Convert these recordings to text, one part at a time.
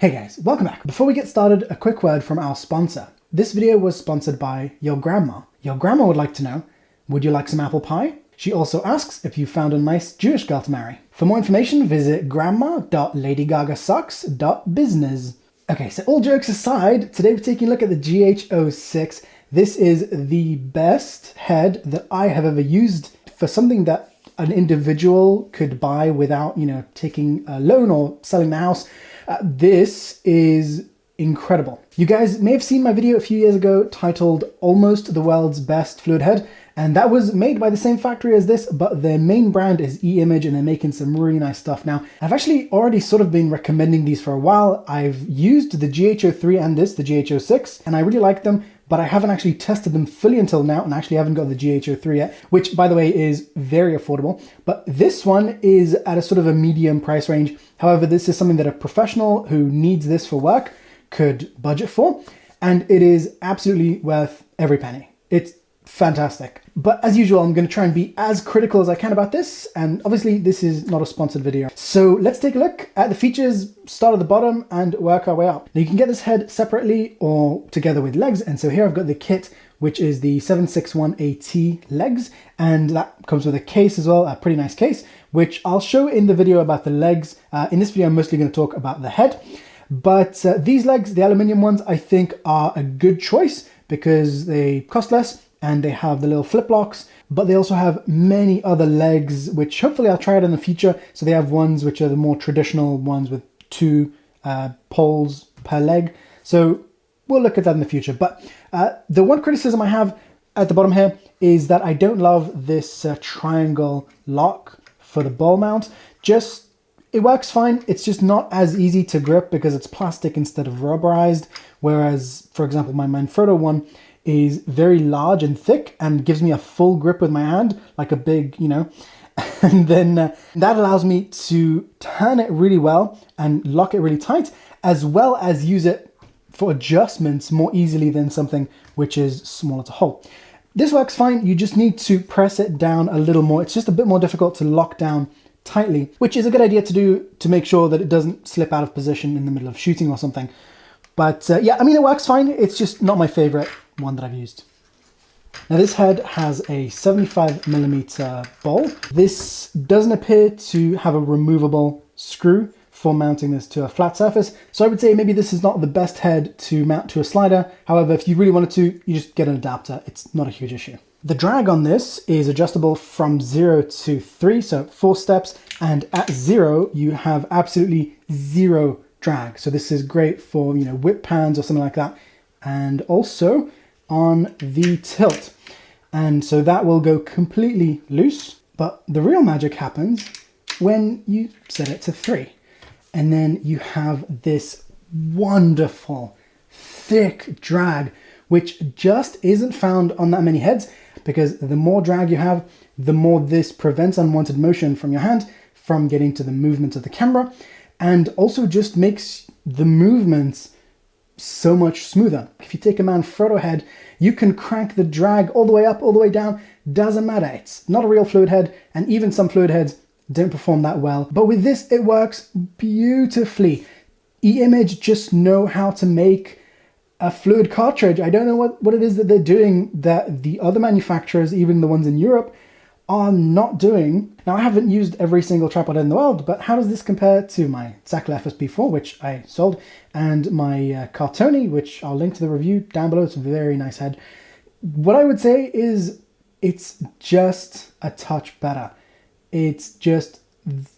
Hey guys, welcome back. Before we get started, a quick word from our sponsor. This video was sponsored by your grandma. Your grandma would like to know, would you like some apple pie? She also asks if you found a nice Jewish girl to marry. For more information, visit grandma.ladygagasocks.business. Okay, so all jokes aside, today we're taking a look at the GH06. This is the best head that I have ever used for something that an individual could buy without, taking a loan or selling the house. This is incredible. You guys may have seen my video a few years ago titled Almost the World's Best Fluid Head, and that was made by the same factory as this, but their main brand is E-Image and they're making some really nice stuff. Now, I've actually already sort of been recommending these for a while. I've used the GH03 and the GH06, and I really like them, but I haven't actually tested them fully until now, and actually haven't got the GH03 yet, which by the way is very affordable. But this one is at a sort of a medium price range. However, this is something that a professional who needs this for work could budget for, and it is absolutely worth every penny. It's fantastic. But as usual, I'm going to try and be as critical as I can about this, and obviously this is not a sponsored video. So let's take a look at the features, start at the bottom and work our way up. Now you can get this head separately or together with legs, and so here I've got the kit, which is the 761AT legs, and that comes with a case as well, a pretty nice case, which I'll show in the video about the legs. In this video I'm mostly going to talk about the head, but these legs, the aluminium ones, I think are a good choice because they cost less and they have the little flip locks, but they also have many other legs, which hopefully I'll try out in the future. So they have ones which are the more traditional ones with two poles per leg. So we'll look at that in the future. But the one criticism I have at the bottom here is that I don't love this triangle lock for the ball mount. It works fine. It's just not as easy to grip because it's plastic instead of rubberized. Whereas, for example, my Manfrotto one is very large and thick and gives me a full grip with my hand, like a big, and then that allows me to turn it really well and lock it really tight, as well as use it for adjustments more easily than something which is smaller to hold. This works fine. You just need to press it down a little more. It's just a bit more difficult to lock down tightly, which is a good idea to do to make sure that it doesn't slip out of position in the middle of shooting or something. But yeah, I mean, it works fine. It's just not my favorite one that I've used. Now this head has a 75mm bowl. This doesn't appear to have a removable screw for mounting this to a flat surface. So I would say maybe this is not the best head to mount to a slider. However, if you really wanted to, you just get an adapter. It's not a huge issue. The drag on this is adjustable from 0 to 3, so 4 steps, and at 0 you have absolutely zero drag. So this is great for whip pans or something like that, and also on the tilt. And so that will go completely loose, but the real magic happens when you set it to 3. And then you have this wonderful thick drag, which just isn't found on that many heads, because the more drag you have, the more this prevents unwanted motion from your hand from getting to the movement of the camera, and also just makes the movements so much smoother. If you take a Manfrotto head, you can crank the drag all the way up, all the way down, doesn't matter. It's not a real fluid head, and even some fluid heads don't perform that well. But with this, it works beautifully. E-Image just know how to make a fluid cartridge. I don't know what it is that they're doing that the other manufacturers, even the ones in Europe, are not doing. Now, I haven't used every single tripod in the world, but how does this compare to my Sachtler FSB4, which I sold, and my Cartoni, which I'll link to the review down below. It's a very nice head. What I would say is it's just a touch better. It's just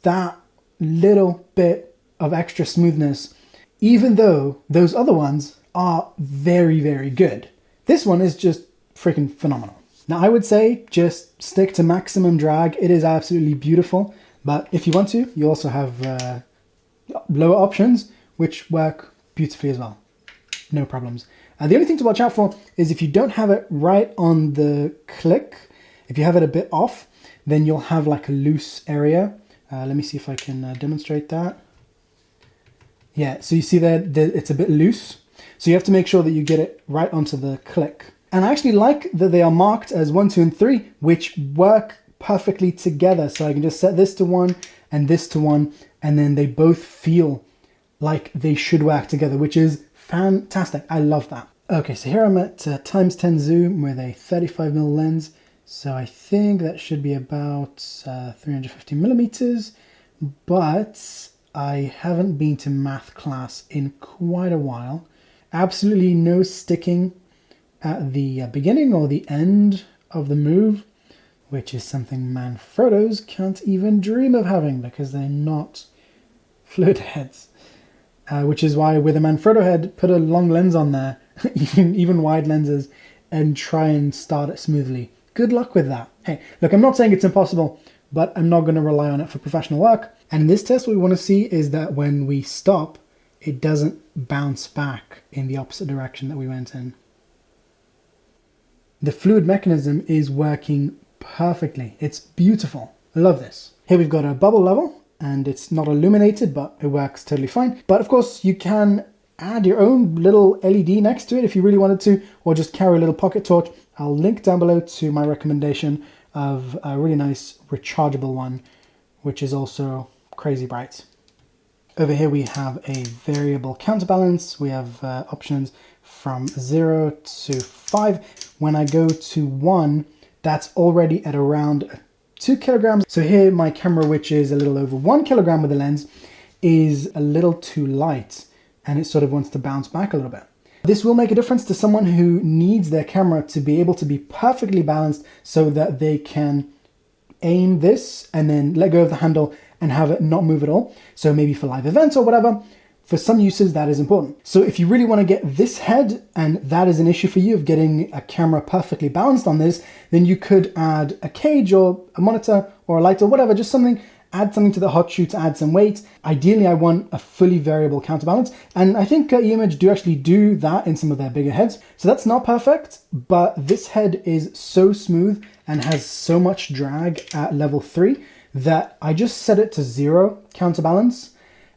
that little bit of extra smoothness, even though those other ones are very, very good. This one is just freaking phenomenal. Now I would say just stick to maximum drag. It is absolutely beautiful, but if you want to, you also have lower options which work beautifully as well. No problems. The only thing to watch out for is if you don't have it right on the click, if you have it a bit off, then you'll have like a loose area. Let me see if I can demonstrate that. Yeah, so you see that it's a bit loose. So you have to make sure that you get it right onto the click. And I actually like that they are marked as 1, 2, and 3, which work perfectly together. So I can just set this to 1 and this to 1, and then they both feel like they should work together, which is fantastic. I love that. Okay, so here I'm at times 10 zoom with a 35mm lens. So I think that should be about 350 millimeters, but I haven't been to math class in quite a while. Absolutely no sticking at the beginning or the end of the move, which is something Manfrottos can't even dream of having because they're not fluid heads. Which is why with a Manfrotto head, put a long lens on there, even wide lenses, and try and start it smoothly. Good luck with that. Hey, look, I'm not saying it's impossible, but I'm not going to rely on it for professional work. And in this test, what we want to see is that when we stop, it doesn't bounce back in the opposite direction that we went in. The fluid mechanism is working perfectly. It's beautiful. I love this. Here we've got a bubble level, and it's not illuminated, but it works totally fine. But of course, you can add your own little LED next to it if you really wanted to, or just carry a little pocket torch. I'll link down below to my recommendation of a really nice rechargeable one, which is also crazy bright. Over here we have a variable counterbalance. We have options from 0 to 5. When I go to 1, that's already at around 2 kilograms. So here my camera, which is a little over 1 kilogram with the lens, is a little too light and it sort of wants to bounce back a little bit. This will make a difference to someone who needs their camera to be able to be perfectly balanced so that they can aim this and then let go of the handle and have it not move at all. So maybe for live events or whatever, for some uses that is important. So if you really want to get this head, and that is an issue for you of getting a camera perfectly balanced on this, then you could add a cage or a monitor or a light or whatever, just something, add something to the hot shoe to add some weight. Ideally, I want a fully variable counterbalance. And I think eImage do actually do that in some of their bigger heads. So that's not perfect, but this head is so smooth and has so much drag at level 3 that I just set it to 0 counterbalance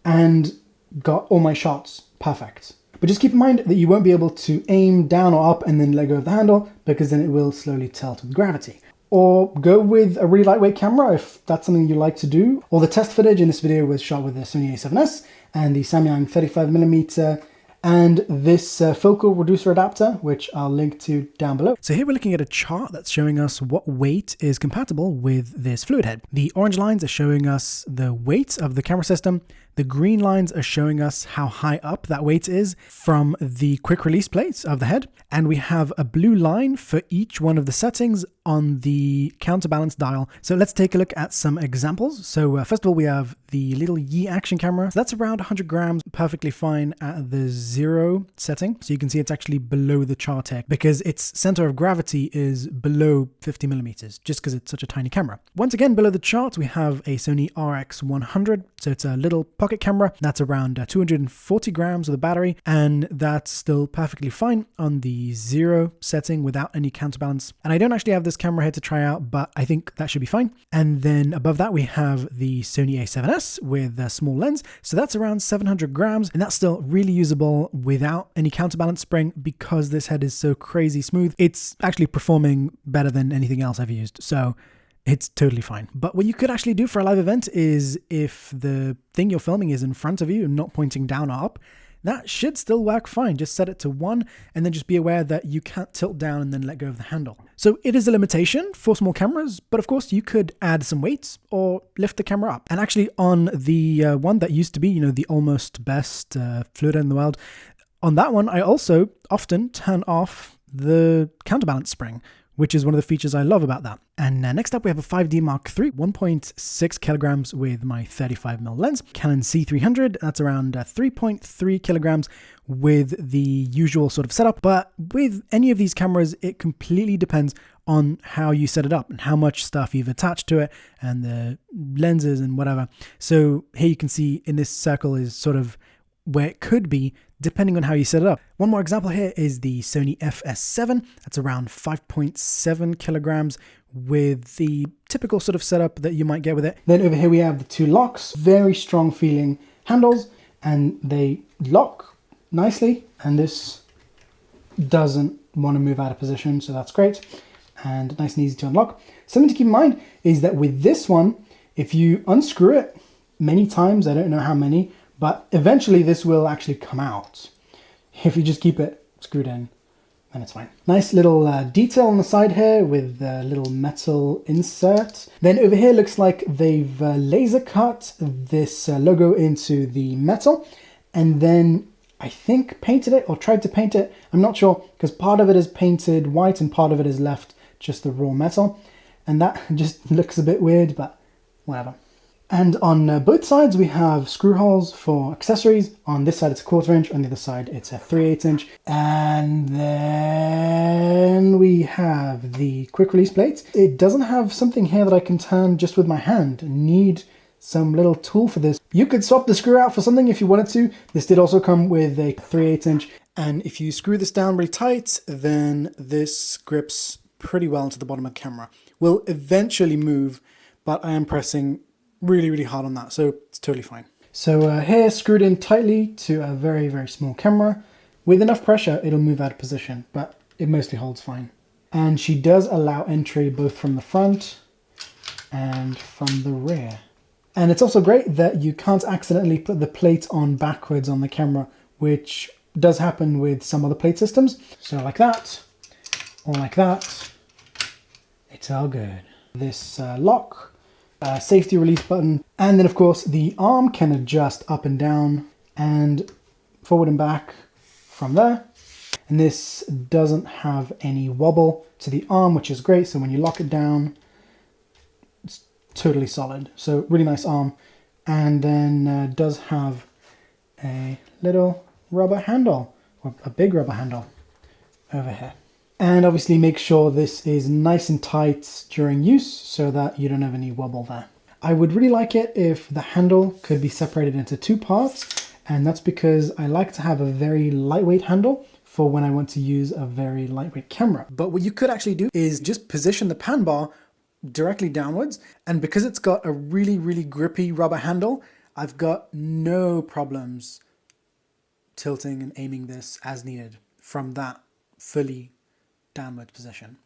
and got all my shots perfect. But just keep in mind that you won't be able to aim down or up and then let go of the handle, because then it will slowly tilt with gravity. Or go with a really lightweight camera if that's something you like to do. All the test footage in this video was shot with the Sony a7S and the Samyang 35mm and this focal reducer adapter, which I'll link to down below. So here we're looking at a chart that's showing us what weight is compatible with this fluid head. The orange lines are showing us the weight of the camera system. The green lines are showing us how high up that weight is from the quick release plates of the head. And we have a blue line for each one of the settings on the counterbalance dial. So let's take a look at some examples. So first of all, we have the little Yi action camera. So that's around 100 grams, perfectly fine at the 0 setting. So you can see it's actually below the chart here because its center of gravity is below 50 millimeters, just because it's such a tiny camera. Once again, below the chart, we have a Sony RX100. So it's a little pocket camera. That's around 240 grams of the battery, and that's still perfectly fine on the 0 setting without any counterbalance. And I don't actually have this camera here to try out, but I think that should be fine. And then above that, we have the Sony a7S with a small lens. So that's around 700 grams, and that's still really usable without any counterbalance spring because this head is so crazy smooth. It's actually performing better than anything else I've used. So it's totally fine. But what you could actually do for a live event is if the thing you're filming is in front of you and not pointing down or up, that should still work fine. Just set it to 1 and then just be aware that you can't tilt down and then let go of the handle. So it is a limitation for small cameras, but of course you could add some weights or lift the camera up. And actually on the one that used to be, the almost best fluid in the world, on that one I also often turn off the counterbalance spring, which is one of the features I love about that. And next up, we have a 5D Mark III, 1.6 kilograms with my 35mm lens. Canon C300, that's around 3.3 kilograms with the usual sort of setup. But with any of these cameras, it completely depends on how you set it up and how much stuff you've attached to it and the lenses and whatever. So here you can see in this circle is sort of where it could be depending on how you set it up. One more example here is the Sony FS7. That's around 5.7 kilograms with the typical sort of setup that you might get with it. Then over here we have the 2 locks, very strong feeling handles, and they lock nicely, and this doesn't want to move out of position, so that's great, and nice and easy to unlock. Something to keep in mind is that with this one, if you unscrew it many times, I don't know how many, but eventually this will actually come out. If you just keep it screwed in, then it's fine. Nice little detail on the side here with a little metal insert. Then over here looks like they've laser cut this logo into the metal, and then I think painted it or tried to paint it. I'm not sure, because part of it is painted white and part of it is left just the raw metal. And that just looks a bit weird, but whatever. And on both sides we have screw holes for accessories. On this side it's a 1/4 inch, on the other side it's a 3/8 inch. And then we have the quick release plates. It doesn't have something here that I can turn just with my hand. Need some little tool for this. You could swap the screw out for something if you wanted to. This did also come with a 3/8 inch. And if you screw this down really tight, then this grips pretty well into the bottom of the camera. Will eventually move, but I am pressing really hard on that, so it's totally fine. So here, screwed in tightly to a very small camera. With enough pressure, it'll move out of position, but it mostly holds fine. And she does allow entry both from the front and from the rear. And it's also great that you can't accidentally put the plate on backwards on the camera, which does happen with some other plate systems. So like that, or like that, it's all good. This lock, safety release button, and then of course the arm can adjust up and down and forward and back from there. And this doesn't have any wobble to the arm, which is great. So when you lock it down, it's totally solid. So really nice arm. And then does have a little rubber handle, or a big rubber handle over here. And obviously make sure this is nice and tight during use so that you don't have any wobble there. I would really like it if the handle could be separated into 2 parts, and that's because I like to have a very lightweight handle for when I want to use a very lightweight camera. But what you could actually do is just position the pan bar directly downwards, and because it's got a really grippy rubber handle, I've got no problems tilting and aiming this as needed from that fully downward position.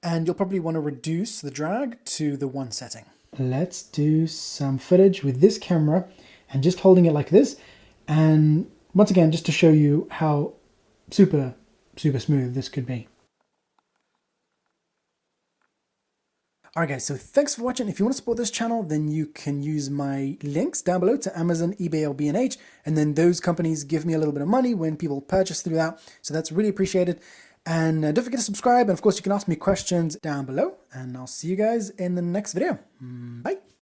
And you'll probably want to reduce the drag to the 1 setting. Let's do some footage with this camera and just holding it like this. And once again, just to show you how super smooth this could be. Alright guys, so thanks for watching. If you want to support this channel, then you can use my links down below to Amazon, eBay, or B&H, and then those companies give me a little bit of money when people purchase through that, so that's really appreciated. And don't forget to subscribe, and of course you can ask me questions down below, and I'll see you guys in the next video. Bye!